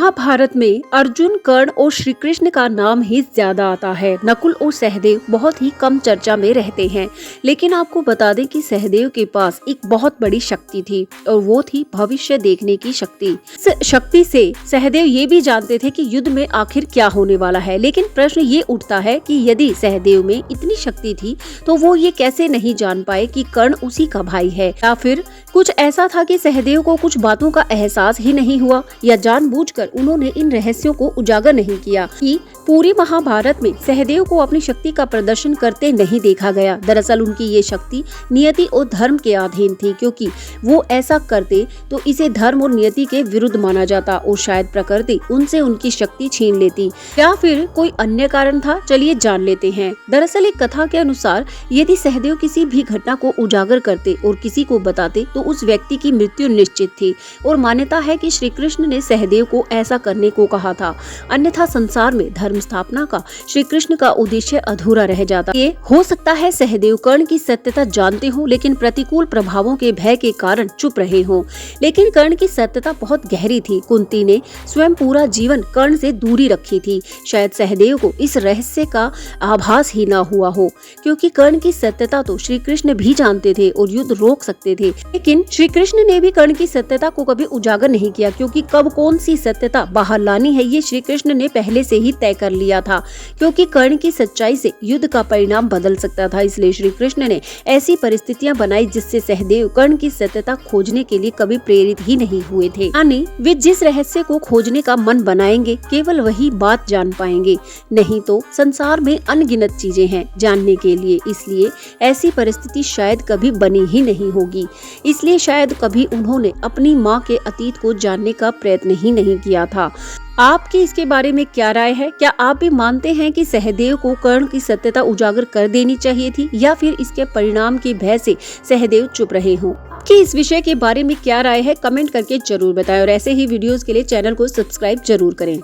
महाभारत में अर्जुन, कर्ण और श्री कृष्ण का नाम ही ज्यादा आता है। नकुल और सहदेव बहुत ही कम चर्चा में रहते हैं, लेकिन आपको बता दें कि सहदेव के पास एक बहुत बड़ी शक्ति थी और वो थी भविष्य देखने की शक्ति। इस शक्ति से सहदेव ये भी जानते थे कि युद्ध में आखिर क्या होने वाला है। लेकिन प्रश्न ये उठता है कि यदि सहदेव में इतनी शक्ति थी तो वो ये कैसे नहीं जान पाए कि कर्ण उसी का भाई है, या फिर कुछ ऐसा था कि सहदेव को कुछ बातों का एहसास ही नहीं हुआ, या जानबूझकर उन्होंने इन रहस्यों को उजागर नहीं किया कि पूरी महाभारत में सहदेव को अपनी शक्ति का प्रदर्शन करते नहीं देखा गया। दरअसल उनकी ये शक्ति नियति और धर्म के अधीन थी, क्योंकि वो ऐसा करते तो इसे धर्म और नियति के विरुद्ध माना जाता और शायद प्रकृति उनसे उनकी शक्ति छीन लेती, या फिर कोई अन्य कारण था। चलिए जान लेते हैं। दरअसल एक कथा के अनुसार यदि सहदेव किसी भी घटना को उजागर करते और किसी को बताते तो उस व्यक्ति की मृत्यु निश्चित थी, और मान्यता है कि श्री कृष्ण ने सहदेव को ऐसा करने को कहा था, अन्यथा संसार में धर्म स्थापना का श्री कृष्ण का उद्देश्य अधूरा रह जाता। ये हो सकता है सहदेव कर्ण की सत्यता जानते हो, लेकिन प्रतिकूल प्रभावों के भय के कारण चुप रहे हों। लेकिन कर्ण की सत्यता बहुत गहरी थी। कुंती ने स्वयं पूरा जीवन कर्ण से दूरी रखी थी। शायद सहदेव को इस रहस्य का आभास ही ना हुआ हो, क्योंकि कर्ण की सत्यता तो श्री कृष्ण भी जानते थे और युद्ध रोक सकते थे। लेकिन श्री कृष्ण ने भी कर्ण की सत्यता को कभी उजागर नहीं किया, क्योंकि कब कौन सी सत्यता बाहर लानी है ये श्री कृष्ण ने पहले से ही तय कर लिया था, क्योंकि कर्ण की सच्चाई से युद्ध का परिणाम बदल सकता था। इसलिए श्री कृष्ण ने ऐसी परिस्थितियां बनाई जिससे सहदेव कर्ण की सत्यता खोजने के लिए कभी प्रेरित ही नहीं हुए थे। यानी वे जिस रहस्य को खोजने का मन बनाएंगे केवल वही बात जान पाएंगे, नहीं तो संसार में अनगिनत चीजें हैं जानने के लिए। इसलिए ऐसी परिस्थिति शायद कभी बनी ही नहीं होगी। इसलिए शायद कभी उन्होंने अपनी माँ के अतीत को जानने का प्रयत्न ही नहीं किया था। आपकी इसके बारे में क्या राय है? क्या आप भी मानते हैं कि सहदेव को कर्ण की सत्यता उजागर कर देनी चाहिए थी, या फिर इसके परिणाम के भय से सहदेव चुप रहे हों? आपकी इस विषय के बारे में क्या राय है? कमेंट करके जरूर बताएं, और ऐसे ही वीडियोस के लिए चैनल को सब्सक्राइब जरूर करें।